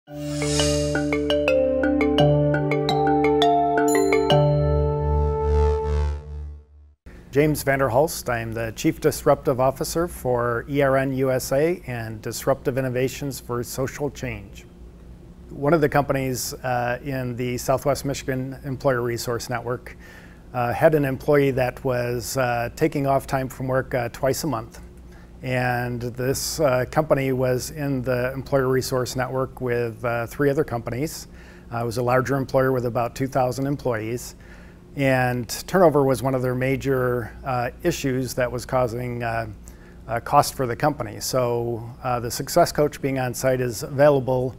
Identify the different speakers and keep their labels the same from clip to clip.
Speaker 1: James Vander Hulst. I am the Chief Disruptive Officer for ERN USA and Disruptive Innovations for Social Change. One of the companies in the Southwest Michigan Employer Resource Network had an employee that was taking off time from work twice a month. And this company was in the Employer Resource Network with 3 other companies. It was a larger employer with about 2,000 employees. And turnover was one of their major issues that was causing cost for the company. So the Success Coach being on site is available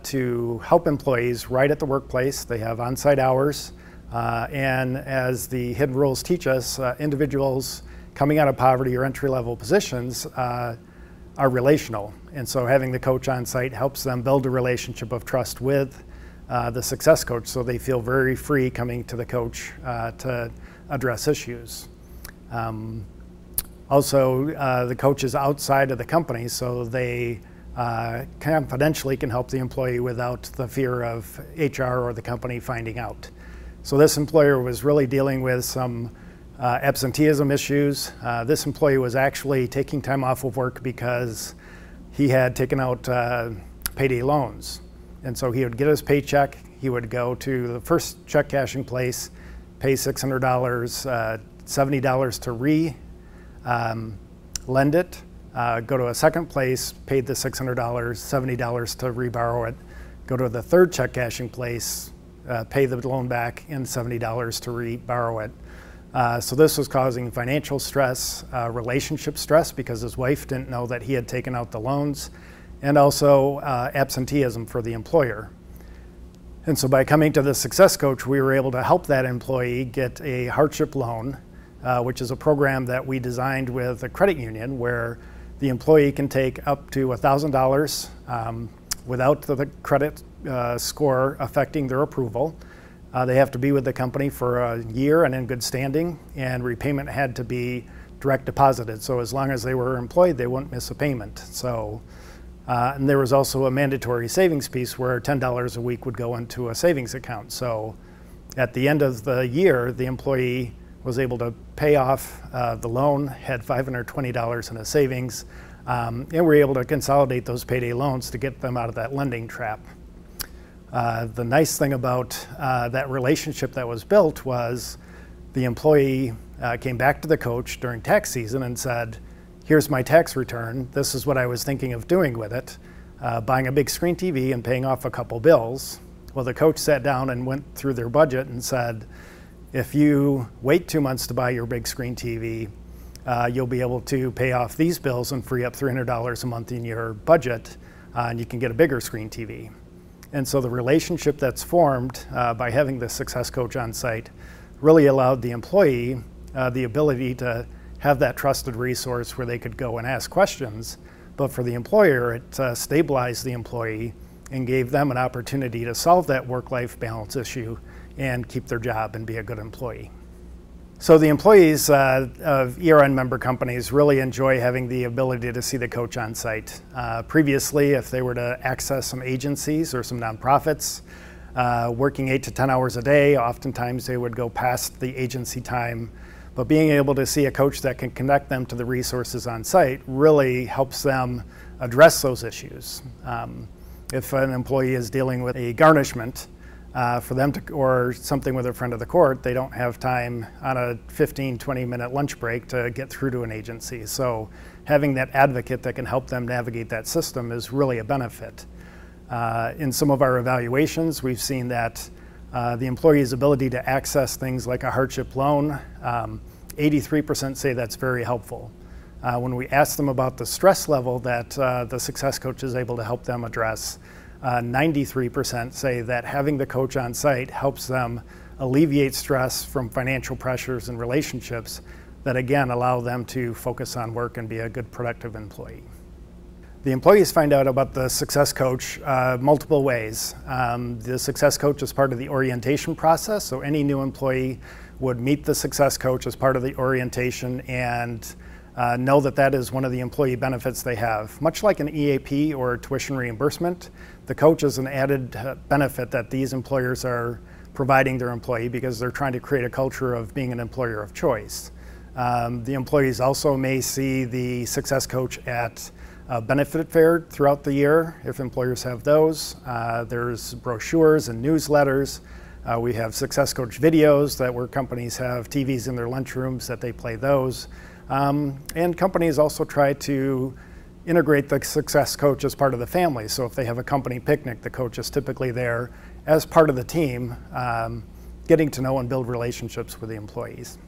Speaker 1: to help employees right at the workplace. They have on-site hours. And as the hidden rules teach us, individuals coming out of poverty or entry-level positions are relational. And so having the coach on site helps them build a relationship of trust with the Success Coach, so they feel very free coming to the coach to address issues. Also, the coach is outside of the company, so they confidentially can help the employee without the fear of HR or the company finding out. So this employer was really dealing with some absenteeism issues. This employee was actually taking time off of work because he had taken out payday loans. And so he would get his paycheck, he would go to the first check cashing place, pay $600, $70 to lend it, go to a second place, paid the $600, $70 to re-borrow it, go to the third check cashing place, pay the loan back, and $70 to re-borrow it. So this was causing financial stress, relationship stress because his wife didn't know that he had taken out the loans, and also absenteeism for the employer. And so by coming to the Success Coach, we were able to help that employee get a hardship loan, which is a program that we designed with a credit union where the employee can take up to $1,000 without the credit score affecting their approval. They have to be with the company for a year and in good standing, and repayment had to be direct deposited. So as long as they were employed, they wouldn't miss a payment. So. And there was also a mandatory savings piece where $10 a week would go into a savings account. So at the end of the year, the employee was able to pay off the loan, had $520 in a savings, and were able to consolidate those payday loans to get them out of that lending trap. The nice thing about that relationship that was built was the employee came back to the coach during tax season and said, "Here's my tax return. This is what I was thinking of doing with it, buying a big screen TV and paying off a couple bills." Well, the coach sat down and went through their budget and said, if you wait 2 months to buy your big screen TV, you'll be able to pay off these bills and free up $300 a month in your budget, and you can get a bigger screen TV. And so the relationship that's formed by having the Success Coach on site really allowed the employee the ability to have that trusted resource where they could go and ask questions. But for the employer, it stabilized the employee and gave them an opportunity to solve that work-life balance issue and keep their job and be a good employee. So the employees of ERN member companies really enjoy having the ability to see the coach on site. Previously, if they were to access some agencies or some nonprofits, working 8 to 10 hours a day, oftentimes they would go past the agency time. But being able to see a coach that can connect them to the resources on site really helps them address those issues. If an employee is dealing with a garnishment for them to, or something with a friend of the court, they don't have time on a 15, 20-minute lunch break to get through to an agency. So having that advocate that can help them navigate that system is really a benefit. In some of our evaluations, we've seen that the employee's ability to access things like a hardship loan, 83% say that's very helpful. When we ask them about the stress level that the Success Coach is able to help them address, 93% say that having the coach on site helps them alleviate stress from financial pressures and relationships that again allow them to focus on work and be a good productive employee. The employees find out about the Success Coach multiple ways. The Success Coach is part of the orientation process, so any new employee would meet the Success Coach as part of the orientation and know that that is one of the employee benefits they have. Much like an EAP or tuition reimbursement, the coach is an added benefit that these employers are providing their employee because they're trying to create a culture of being an employer of choice. The employees also may see the success coach at benefit fair throughout the year, if employers have those. There's brochures and newsletters. We have success coach videos where companies have TVs in their lunchrooms that they play those. And companies also try to integrate the success coach as part of the family. So if they have a company picnic, the coach is typically there as part of the team, getting to know and build relationships with the employees.